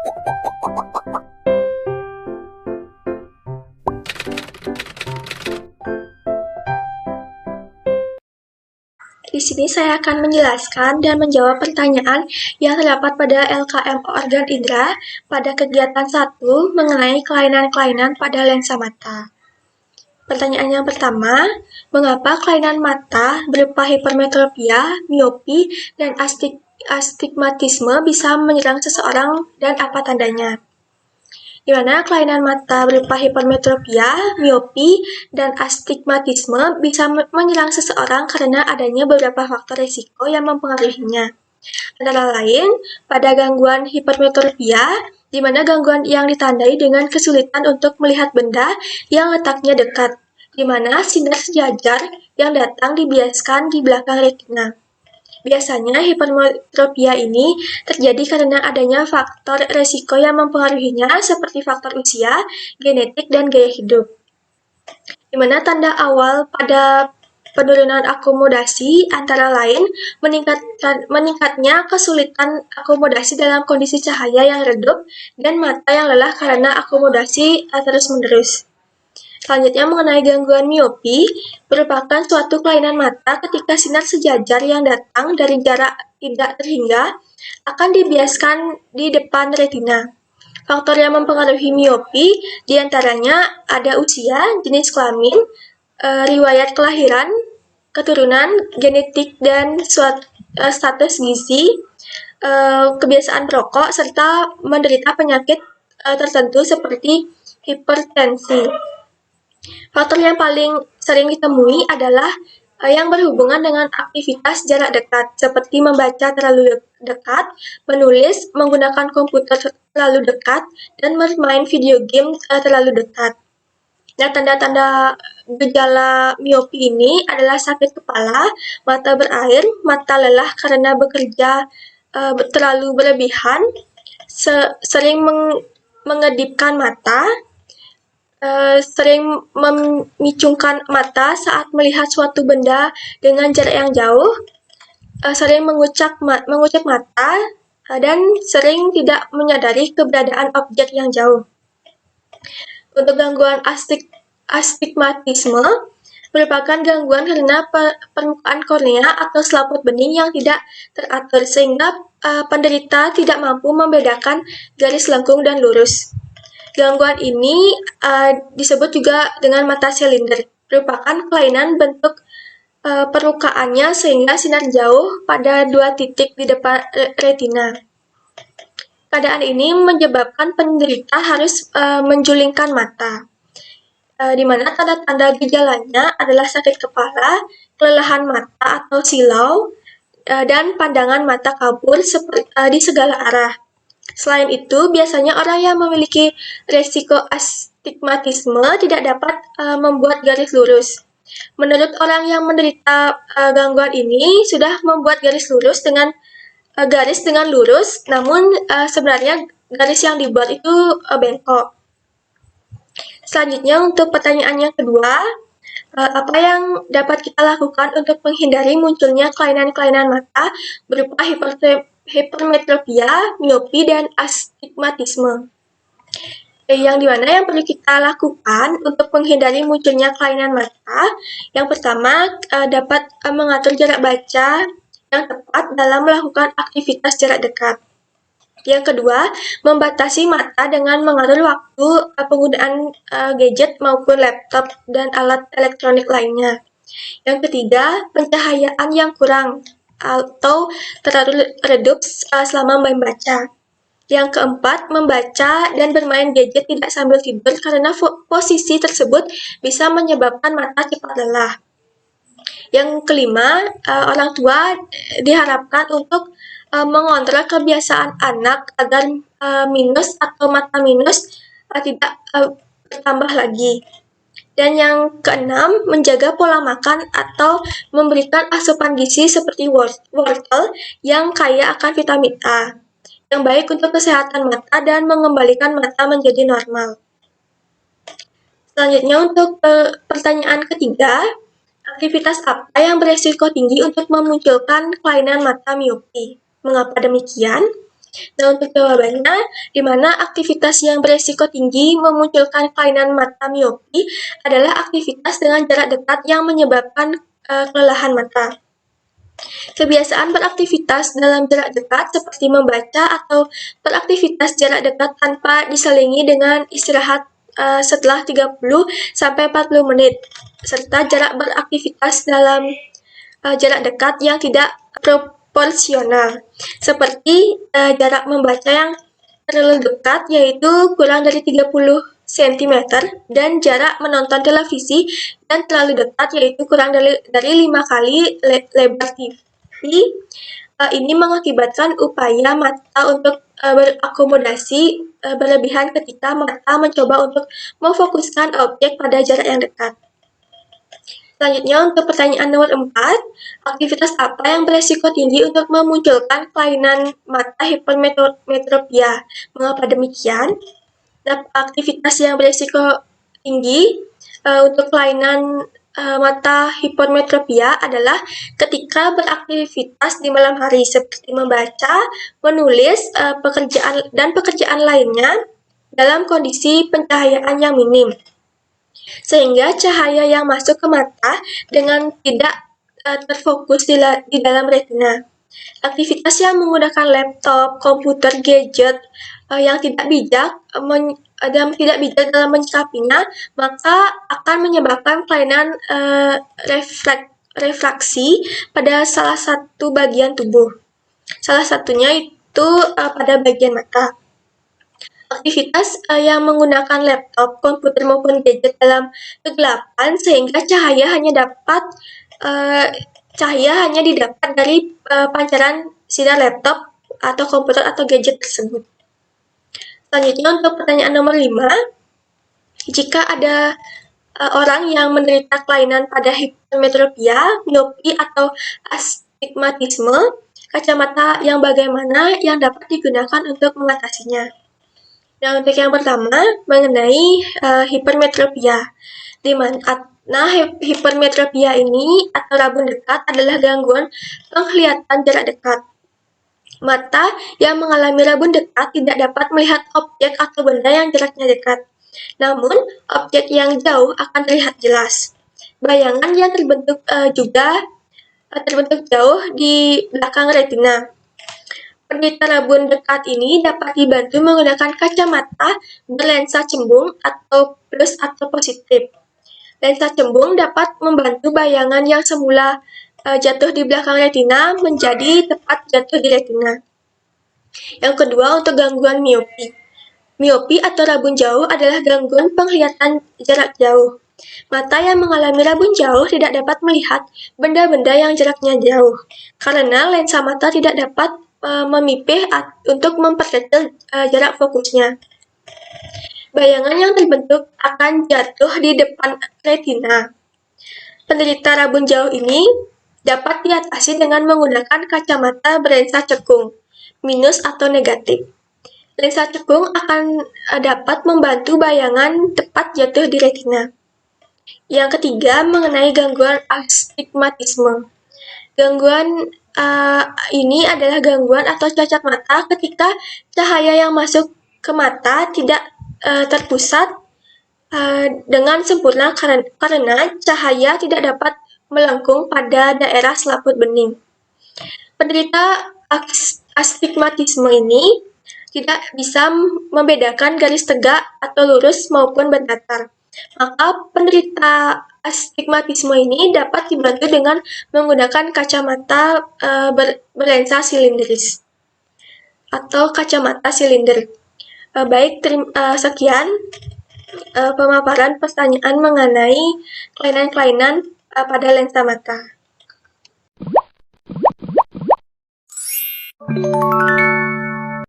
Di sini saya akan menjelaskan dan menjawab pertanyaan yang terdapat pada LKM organ indera pada kegiatan 1 mengenai kelainan-kelainan pada lensa mata. Pertanyaan yang pertama, mengapa kelainan mata berupa hipermetropia, miopi, dan astigmatisme bisa menyerang seseorang dan apa tandanya? Di mana kelainan mata berupa hipermetropia, miopi, dan astigmatisme bisa menyerang seseorang karena adanya beberapa faktor risiko yang mempengaruhinya. Antara lain, pada gangguan hipermetropia, di mana gangguan yang ditandai dengan kesulitan untuk melihat benda yang letaknya dekat, di mana sinar sejajar yang datang dibiaskan di belakang retina. Biasanya hipermetropia ini terjadi karena adanya faktor resiko yang mempengaruhinya seperti faktor usia, genetik, dan gaya hidup. Di mana tanda awal pada penurunan akomodasi antara lain meningkatnya kesulitan akomodasi dalam kondisi cahaya yang redup dan mata yang lelah karena akomodasi terus-menerus. Selanjutnya mengenai gangguan miopi, merupakan suatu kelainan mata ketika sinar sejajar yang datang dari jarak tidak terhingga akan dibiaskan di depan retina. Faktor yang mempengaruhi miopi diantaranya ada usia, jenis kelamin, riwayat kelahiran, keturunan, genetik, dan status gizi, kebiasaan merokok, serta menderita penyakit tertentu seperti hipertensi. Faktor yang paling sering ditemui adalah yang berhubungan dengan aktivitas jarak dekat, seperti membaca terlalu dekat, menulis, menggunakan komputer terlalu dekat, dan bermain video game terlalu dekat. Nah, tanda-tanda gejala miopi ini adalah sakit kepala, mata berair, mata lelah karena bekerja terlalu berlebihan, sering mengedipkan mata, sering memicungkan mata saat melihat suatu benda dengan jarak yang jauh, sering mengucap mata, dan sering tidak menyadari keberadaan objek yang jauh. Untuk gangguan astigmatisme, merupakan gangguan karena permukaan kornea atau selaput bening yang tidak teratur sehingga penderita tidak mampu membedakan garis lengkung dan lurus. Gangguan ini disebut juga dengan mata silinder, merupakan kelainan bentuk permukaannya sehingga sinar jauh pada 2 titik di depan retina. Keadaan ini menyebabkan penderita harus menjulingkan mata, di mana tanda-tanda gejalanya adalah sakit kepala, kelelahan mata atau silau, dan pandangan mata kabur di segala arah. Selain itu, biasanya orang yang memiliki resiko astigmatisme tidak dapat membuat garis lurus. Menurut orang yang menderita gangguan ini, sudah membuat garis dengan lurus, namun sebenarnya garis yang dibuat itu bengkok. Selanjutnya, untuk pertanyaan yang kedua, apa yang dapat kita lakukan untuk menghindari munculnya kelainan-kelainan mata berupa hipermetropia, miopi, dan astigmatisme. Yang dimana yang perlu kita lakukan untuk menghindari munculnya kelainan mata, yang pertama dapat mengatur jarak baca yang tepat dalam melakukan aktivitas jarak dekat. Yang kedua, membatasi mata dengan mengatur waktu penggunaan gadget maupun laptop dan alat elektronik lainnya. Yang ketiga, pencahayaan yang kurang atau terlalu redup selama membaca. Yang keempat, membaca dan bermain gadget tidak sambil tidur karena posisi tersebut bisa menyebabkan mata cepat lelah. Yang kelima, orang tua diharapkan untuk mengontrol kebiasaan anak agar minus atau mata minus tidak bertambah lagi. Dan yang keenam, menjaga pola makan atau memberikan asupan gizi seperti wortel yang kaya akan vitamin A, yang baik untuk kesehatan mata dan mengembalikan mata menjadi normal. Selanjutnya untuk pertanyaan ketiga, aktivitas apa yang beresiko tinggi untuk memunculkan kelainan mata miopi? Mengapa demikian? Nah, untuk jawabannya, di mana aktivitas yang beresiko tinggi memunculkan kelainan mata miopi adalah aktivitas dengan jarak dekat yang menyebabkan kelelahan mata. Kebiasaan beraktivitas dalam jarak dekat seperti membaca atau beraktivitas jarak dekat tanpa diselingi dengan istirahat setelah 30-40 menit, serta jarak beraktivitas dalam jarak dekat yang tidak proporsional, seperti jarak membaca yang terlalu dekat yaitu kurang dari 30 cm dan jarak menonton televisi dan terlalu dekat yaitu kurang dari 5 kali lebar TV. Ini mengakibatkan upaya mata untuk berakomodasi berlebihan ketika mata mencoba untuk memfokuskan objek pada jarak yang dekat. Selanjutnya untuk pertanyaan nomor 4, aktivitas apa yang beresiko tinggi untuk memunculkan kelainan mata hipermetropia? Mengapa demikian? Nah, aktivitas yang beresiko tinggi untuk kelainan mata hipermetropia adalah ketika beraktivitas di malam hari seperti membaca, menulis, pekerjaan lainnya dalam kondisi pencahayaan yang minim, sehingga cahaya yang masuk ke mata dengan tidak terfokus di dalam retina. Aktivitas yang menggunakan laptop, komputer, gadget yang tidak bijak dalam menyikapinya, maka akan menyebabkan kelainan refraksi pada salah satu bagian tubuh. Salah satunya itu pada bagian mata. Aktivitas yang menggunakan laptop, komputer maupun gadget dalam kegelapan sehingga cahaya hanya didapat dari pancaran sinar laptop atau komputer atau gadget tersebut. Selanjutnya untuk pertanyaan nomor 5, jika ada orang yang menderita kelainan pada hipermetropia, miopi atau astigmatisme, kacamata yang bagaimana yang dapat digunakan untuk mengatasinya? Nah, untuk yang pertama mengenai hipermetropia, di mana hipermetropia ini atau rabun dekat adalah gangguan penglihatan jarak dekat. Mata yang mengalami rabun dekat tidak dapat melihat objek atau benda yang jaraknya dekat. Namun, objek yang jauh akan terlihat jelas. Bayangan yang terbentuk juga terbentuk jauh di belakang retina. Penderita rabun dekat ini dapat dibantu menggunakan kacamata berlensa cembung atau plus atau positif. Lensa cembung dapat membantu bayangan yang semula jatuh di belakang retina menjadi tepat jatuh di retina. Yang kedua, untuk gangguan miopi. Miopi atau rabun jauh adalah gangguan penglihatan jarak jauh. Mata yang mengalami rabun jauh tidak dapat melihat benda-benda yang jaraknya jauh, karena lensa mata tidak dapat memipih untuk memperkecil jarak fokusnya. Bayangan yang terbentuk akan jatuh di depan retina. Penderita rabun jauh ini dapat diatasi dengan menggunakan kacamata berlensa cekung, minus atau negatif. Lensa cekung akan dapat membantu bayangan tepat jatuh di retina. Yang ketiga, mengenai gangguan astigmatisme. Gangguan ini adalah gangguan atau cacat mata ketika cahaya yang masuk ke mata tidak terpusat dengan sempurna karena cahaya tidak dapat melengkung pada daerah selaput bening. Penderita astigmatisme ini tidak bisa membedakan garis tegak atau lurus maupun berdatar. Maka penderita astigmatisme ini dapat dibantu dengan menggunakan kacamata berlensa silindris atau kacamata silinder. Sekian pemaparan pertanyaan mengenai kelainan-kelainan pada lensa mata.